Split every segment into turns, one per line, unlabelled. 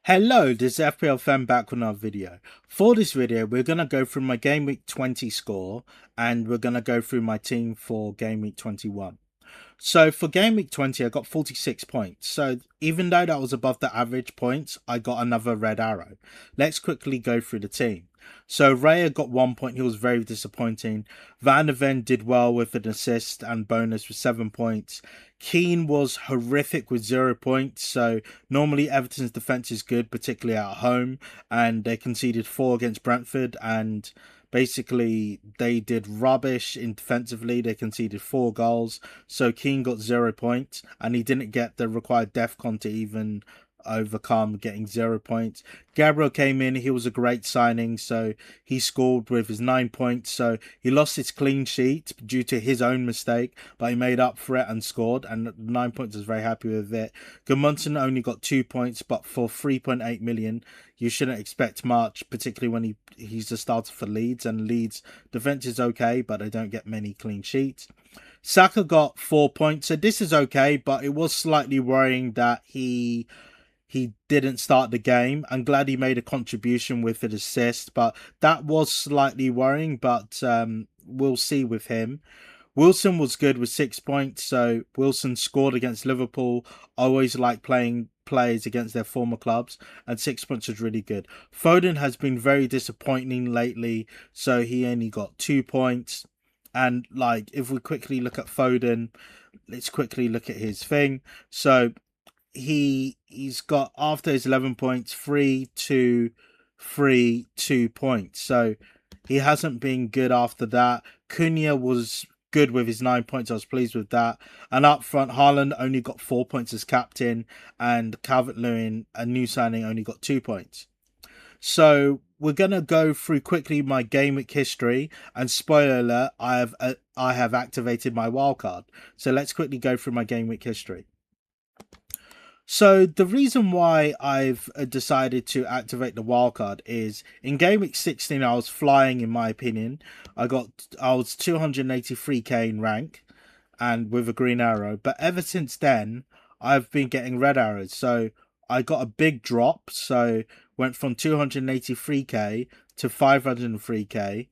Hello, this is FPLFEM back with another video. For this video, we're going to go through my Game Week 20 score and we're going to go through my team for Game Week 21. So for Game Week 20, I got 46 points. So even though that was above the average points, I got another red arrow. Let's quickly go through the team. So Raya got 1 point. He was very disappointing. Van der Ven did well with an assist and bonus with 7 points. Keane was horrific with 0 points. So normally Everton's defence is good, particularly at home. And they conceded 4 against Brentford. And basically, they did rubbish in defensively. They conceded 4 goals. So Keane got 0 points. And he didn't get the required DEFCON to even overcome getting 0 points. Gabriel came in. He was a great signing. So he scored with his 9 points. So he lost his clean sheet due to his own mistake. But he made up for it and scored. And 9 points, I was very happy with it. Gudmundsson only got 2 points. But for 3.8 million, you shouldn't expect much, particularly when he's the starter for Leeds, and Leeds defense is okay, but they don't get many clean sheets. Saka got 4 points, so this is okay, but it was slightly worrying that he didn't start the game. I'm glad he made a contribution with an assist, but that was slightly worrying, but we'll see with him. Wilson was good with 6 points, so Wilson scored against Liverpool. I always like playing players against their former clubs, and 6 points was really good. Foden has been very disappointing lately, so he only got 2 points. And like, if we quickly look at Foden, let's quickly look at his thing. So he's got, after his 11 points, 3, 2, 3, 2 points. So he hasn't been good after that. Cunha was good with his 9 points. I was pleased with that. And up front, Haaland only got 4 points as captain, and Calvert-Lewin, a new signing, only got 2 points. So we're gonna go through quickly my game week history, and spoiler alert, I have activated my wildcard. So let's quickly go through my game week history. So the reason why I've decided to activate the wildcard is in Game Week 16 I was flying, in my opinion. I was 283k in rank and with a green arrow, but ever since then I've been getting red arrows. So I got a big drop, so went from 283k to 503k.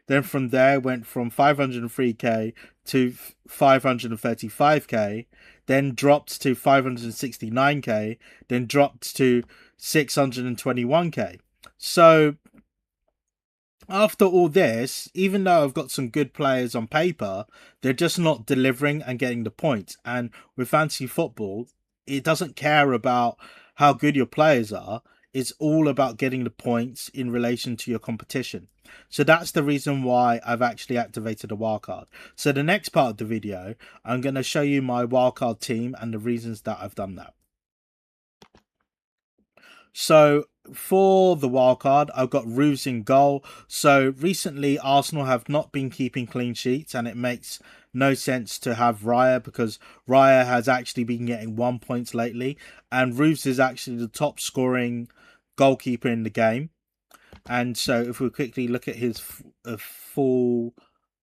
Then from there went from 503k to 535k, then dropped to 569k, then dropped to 621k. So after all this, even though I've got some good players on paper, they're just not delivering and getting the points. And with fantasy football, it doesn't care about how good your players are. It's all about getting the points in relation to your competition. So that's the reason why I've actually activated a wildcard. So the next part of the video, I'm going to show you my wildcard team and the reasons that I've done that. So for the wildcard, I've got Roos in goal. So recently, Arsenal have not been keeping clean sheets, and it makes no sense to have Raya because Raya has actually been getting 1 point lately, and Roos is actually the top scoring goalkeeper in the game. And so if we quickly look at his full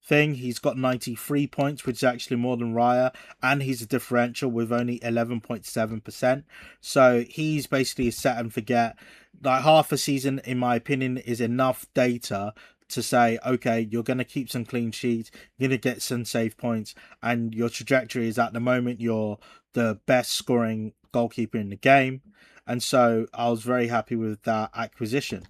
thing, he's got 93 points, which is actually more than Raya, and he's a differential with only 11.7%. So he's basically a set and forget. Like, half a season, in my opinion, is enough data to say, okay, you're going to keep some clean sheets, you're going to get some save points, and your trajectory is, at the moment, you're the best scoring goalkeeper in the game. And so I was very happy with that acquisition.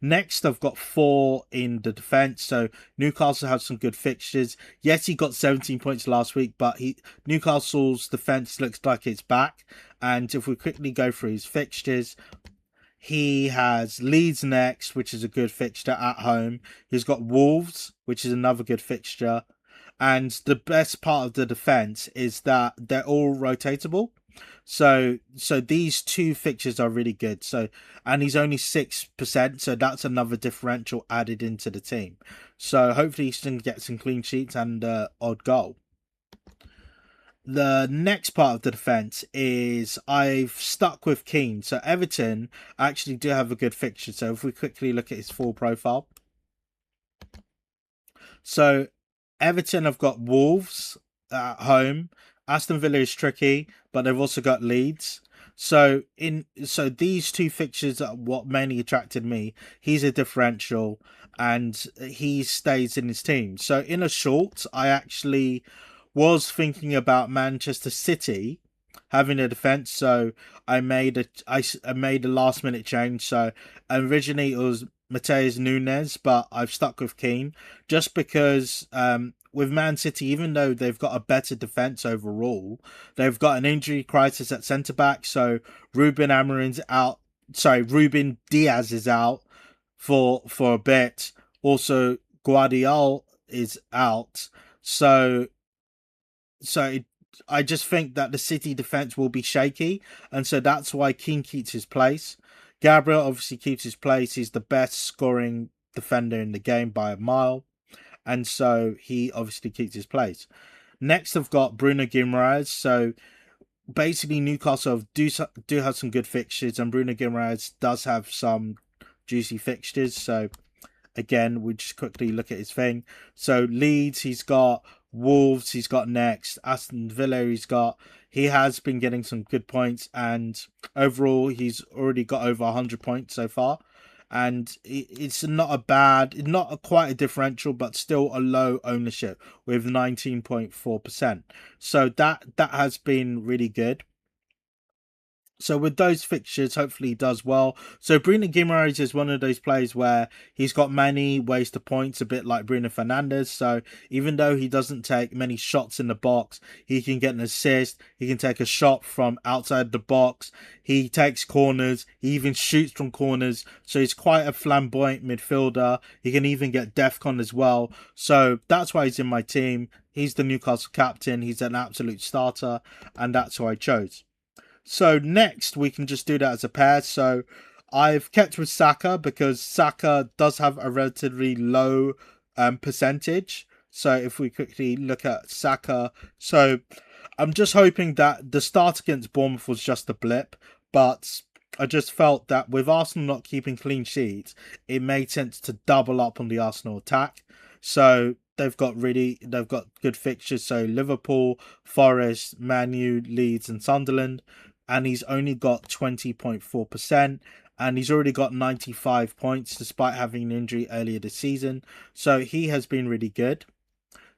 Next, I've got 4 in the defence. So Newcastle have some good fixtures. Yes, he got 17 points last week, but Newcastle's defence looks like it's back. And if we quickly go through his fixtures, he has Leeds next, which is a good fixture at home. He's got Wolves, which is another good fixture. And the best part of the defence is that they're all rotatable. So these 2 fixtures are really good. So, and he's only 6%, so that's another differential added into the team. So hopefully he can get some clean sheets and odd goal. The next part of the defence is I've stuck with Keane. So Everton actually do have a good fixture. So if we quickly look at his full profile. So Everton have got Wolves at home. Aston Villa is tricky, but they've also got Leeds. So these two fixtures are what mainly attracted me. He's a differential, and he stays in his team. So in a short, I actually was thinking about Manchester City having a defense. So I made a last minute change. So originally it was Mateus Nunes, but I've stuck with Keane just because with Man City, even though they've got a better defense overall, they've got an injury crisis at centre back. So Ruben Amorim's out. Sorry, Ruben Diaz is out for a bit. Also, Guardiola is out. So so it, I just think that the City defense will be shaky, and so that's why Keane keeps his place. Gabriel obviously keeps his place. He's the best scoring defender in the game by a mile, and so he obviously keeps his place. Next, I've got Bruno Guimaraes. So basically, Newcastle do have some good fixtures, and Bruno Guimaraes does have some juicy fixtures. So again, we just quickly look at his thing. So Leeds, he's got Wolves, he's got next. Aston Villa, he has been getting some good points, and overall, he's already got over 100 points so far. And it's not quite a differential, but still a low ownership with 19.4%. So that has been really good. So with those fixtures, hopefully he does well. So Bruno Guimaraes is one of those players where he's got many ways to points, a bit like Bruno Fernandes. So even though he doesn't take many shots in the box, he can get an assist. He can take a shot from outside the box. He takes corners. He even shoots from corners. So he's quite a flamboyant midfielder. He can even get DEFCON as well. So that's why he's in my team. He's the Newcastle captain. He's an absolute starter, and that's who I chose. So next, we can just do that as a pair. So I've kept with Saka because Saka does have a relatively low percentage. So if we quickly look at Saka, so I'm just hoping that the start against Bournemouth was just a blip, but I just felt that with Arsenal not keeping clean sheets, it made sense to double up on the Arsenal attack. So they've got good fixtures. So Liverpool, Forest, Man U, Leeds, and Sunderland, and he's only got 20.4%, and he's already got 95 points despite having an injury earlier this season. So he has been really good.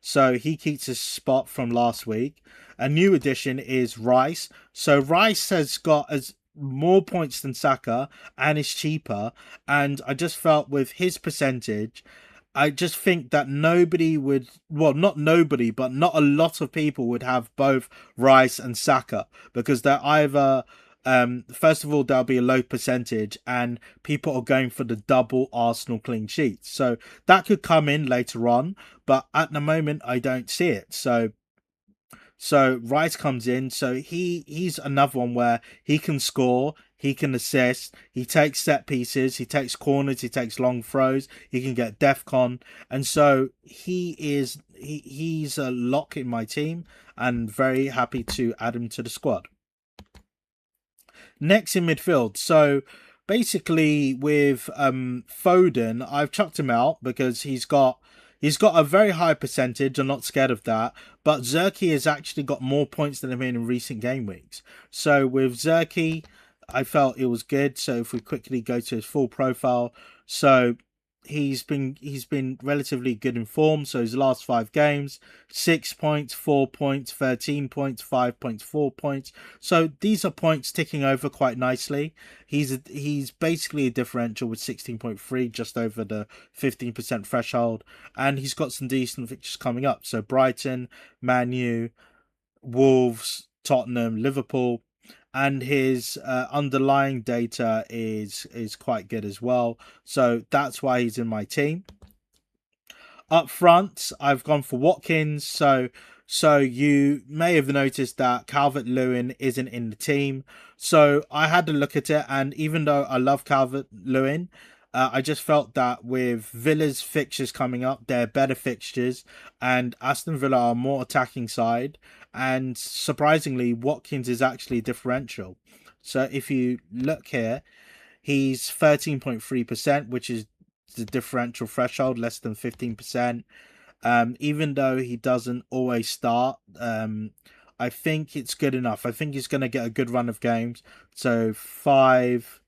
So he keeps his spot from last week. A new addition is Rice. So Rice has got as more points than Saka and is cheaper. And I just felt with his percentage, I just think that nobody would, well, not nobody, but not a lot of people would have both Rice and Saka because they're either, first of all, there'll be a low percentage and people are going for the double Arsenal clean sheets. So that could come in later on, but at the moment, I don't see it. So Rice comes in, so he's another one where he can score, he can assist, he takes set pieces, he takes corners, he takes long throws, he can get DEFCON, and so he's a lock in my team, and very happy to add him to the squad. Next in midfield, so basically with Foden, I've chucked him out because He's got a very high percentage. I'm not scared of that. But Zerky has actually got more points than him in recent game weeks. So with Zerky, I felt it was good. So if we quickly go to his full profile, so he's been relatively good in form. So his last 5 games, 6 points, 4 points, 13 points, 5 points, 4 points. So these are points ticking over quite nicely. He's basically a differential with 16.3, just over the 15% threshold, and he's got some decent fixtures coming up. So Brighton, Man U, Wolves, Tottenham, Liverpool, and his underlying data is quite good as well. So that's why he's in my team. Up front, I've gone for Watkins. So you may have noticed that Calvert-Lewin isn't in the team. So I had to look at it, and even though I love Calvert-Lewin, I just felt that with Villa's fixtures coming up, they're better fixtures, and Aston Villa are more attacking side. And surprisingly, Watkins is actually differential. So if you look here, he's 13.3%, which is the differential threshold, less than 15%. Even though he doesn't always start, I think it's good enough. I think he's going to get a good run of games. So 5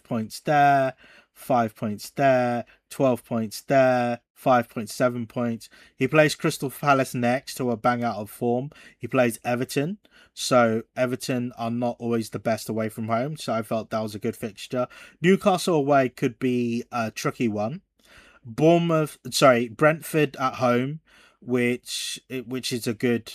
points there, 5 points there, 12 points there, 5.7 points. He plays Crystal Palace next, who are bang out of form. He plays Everton. So Everton are not always the best away from home. So I felt that was a good fixture. Newcastle away could be a tricky one. Brentford at home, which is a good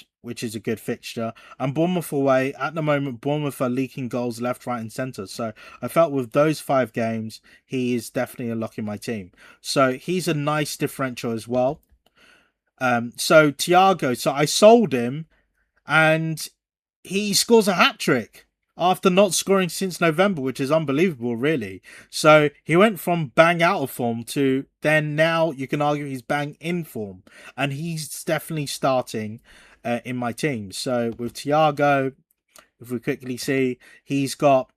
fixture. And Bournemouth away, at the moment, Bournemouth are leaking goals left, right, and centre. So I felt with those 5 games, he is definitely a lock in my team. So he's a nice differential as well. So Thiago, so I sold him, and he scores a hat trick after not scoring since November, which is unbelievable, really. So he went from bang out of form to then now you can argue he's bang in form, and he's definitely starting in my team. So with Thiago, if we quickly see, he's now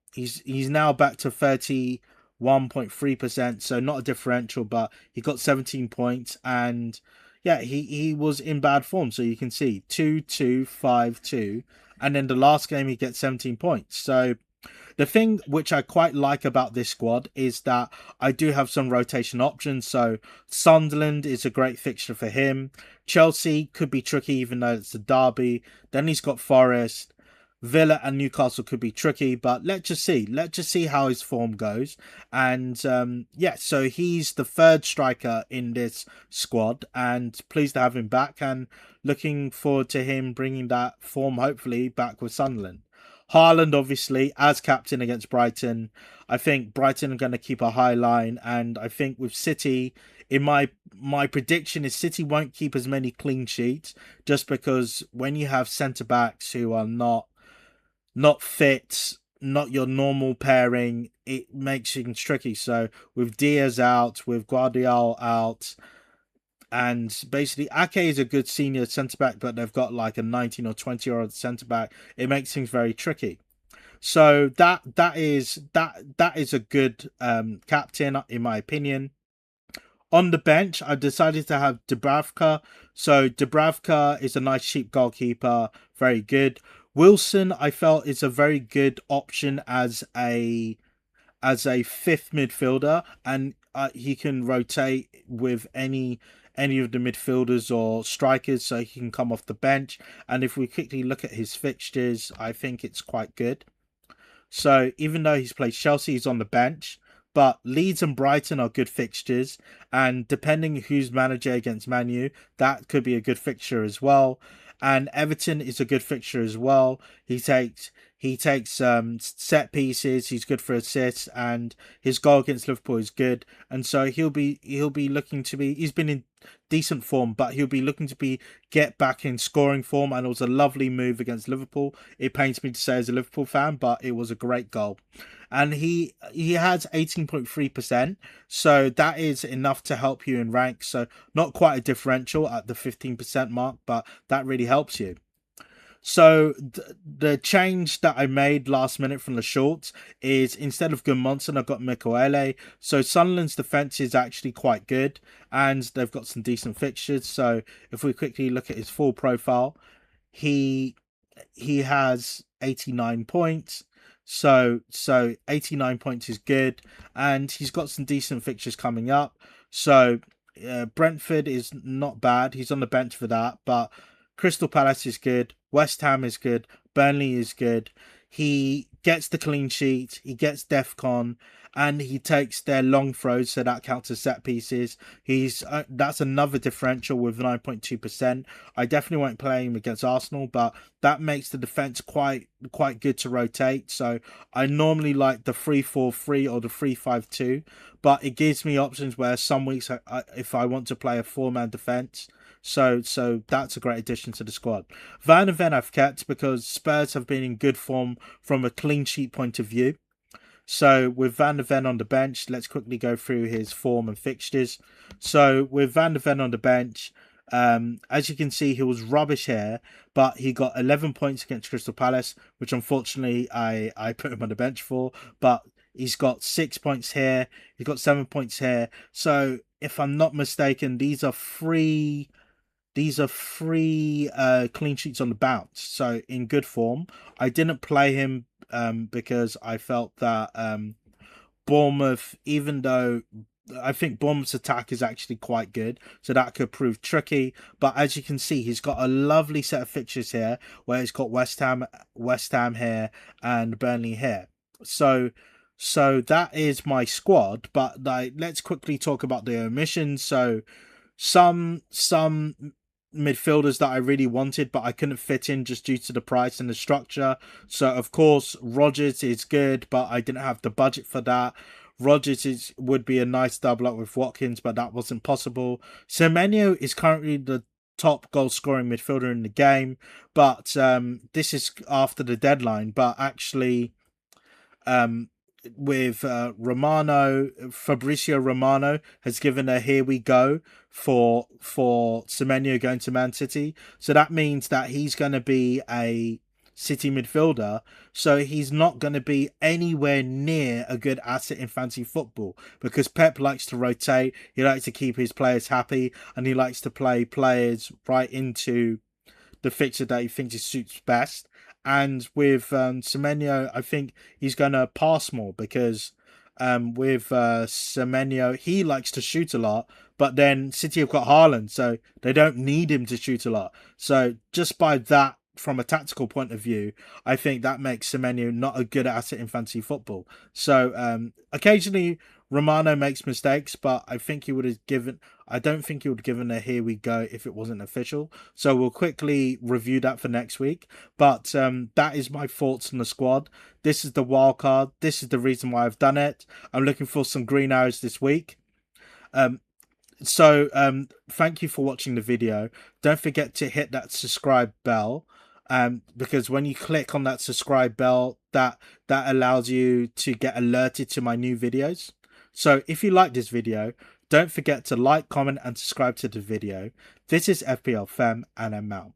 back to 31.3%, so not a differential, but he got 17 points, and yeah, he was in bad form. So you can see 2-2-5-2, and then the last game he gets 17 points. So the thing which I quite like about this squad is that I do have some rotation options. So Sunderland is a great fixture for him. Chelsea could be tricky, even though it's a derby. Then he's got Forest. Villa and Newcastle could be tricky, but let's just see. Let's just see how his form goes. And so he's the third striker in this squad, and pleased to have him back, and looking forward to him bringing that form hopefully back with Sunderland. Haaland, obviously, as captain against Brighton. I think Brighton are going to keep a high line, and I think with City, in my prediction is City won't keep as many clean sheets, just because when you have centre backs who are not fit, not your normal pairing, it makes things tricky. So with Diaz out, with Guardiola out, and basically Ake is a good senior centre back, but they've got like a 19 or 20-year-old centre back. It makes things very tricky. So that is a good captain in my opinion. On the bench, I decided to have Dubravka. So Dubravka is a nice cheap goalkeeper, very good. Wilson, I felt, is a very good option as a fifth midfielder, and he can rotate with any of the midfielders or strikers, so he can come off the bench. And if we quickly look at his fixtures, I think it's quite good. So even though he's played Chelsea, he's on the bench. But Leeds and Brighton are good fixtures, and depending who's manager against Man U, that could be a good fixture as well. And Everton is a good fixture as well. He takes set pieces. He's good for assists, and his goal against Liverpool is good. And so he'll be looking to be. He's been in decent form, but he'll be looking to get back in scoring form. And it was a lovely move against Liverpool. It pains me to say as a Liverpool fan, but it was a great goal. And he has 18.3%, so that is enough to help you in rank. So not quite a differential at the 15% mark, but that really helps you. So the change that I made last minute from the shorts is instead of Gunmonson, I've got Mikelele. So Sunderland's defense is actually quite good, and they've got some decent fixtures. So if we quickly look at his full profile, he has 89 points. So 89 points is good, and he's got some decent fixtures coming up. So Brentford is not bad. He's on the bench for that, but Crystal Palace is good. West Ham is good. Burnley is good. He gets the clean sheet. He gets DEFCON, and he takes their long throws, so that counts as set pieces. That's another differential with 9.2%. I definitely won't play him against Arsenal, but that makes the defense quite good to rotate. So I normally like the 3-4-3 or the 3-5-2, but it gives me options where some weeks if I want to play a 4-man defense. So that's a great addition to the squad. Van de Ven I've kept because Spurs have been in good form from a clean sheet point of view. So with Van de Ven on the bench, let's quickly go through his form and fixtures. So with Van de Ven on the bench, as you can see, he was rubbish here, but he got 11 points against Crystal Palace, which unfortunately I put him on the bench for, but he's got 6 points here, he's got 7 points here. So if I'm not mistaken, these are three these are 3 clean sheets on the bounce, so in good form. I didn't play him because I felt that Bournemouth, even though I think Bournemouth's attack is actually quite good, so that could prove tricky. But as you can see, he's got a lovely set of fixtures here, where he's got West Ham here, and Burnley here. So that is my squad. But like, let's quickly talk about the omissions. So some midfielders that I really wanted, but I couldn't fit in just due to the price and the structure. So of course Rodgers is good, but I didn't have the budget for that. Rodgers would be a nice double up with Watkins, but that wasn't possible. Semenyo is currently the top goal scoring midfielder in the game, but this is after the deadline. But actually, with Fabrizio Romano has given a here we go for Semenyo going to Man City. So that means that he's going to be a City midfielder, so he's not going to be anywhere near a good asset in fantasy football, because Pep likes to rotate, he likes to keep his players happy, and he likes to play players right into the fixture that he thinks suits best. And with Semenyo, I think he's going to pass more, because with Semenyo, he likes to shoot a lot, but then City have got Haaland, so they don't need him to shoot a lot. So just by that, from a tactical point of view, I think that makes Semenyo not a good asset in fantasy football. So occasionally Romano makes mistakes, but I think he would have given. I don't think he would have given a here we go if it wasn't official. So we'll quickly review that for next week. But that is my thoughts on the squad. This is the wild card. This is the reason why I've done it. I'm looking for some green arrows this week. So thank you for watching the video. Don't forget to hit that subscribe bell, because when you click on that subscribe bell, that allows you to get alerted to my new videos. So if you like this video, don't forget to like, comment and subscribe to the video. This is FPLFEM, and I'm out.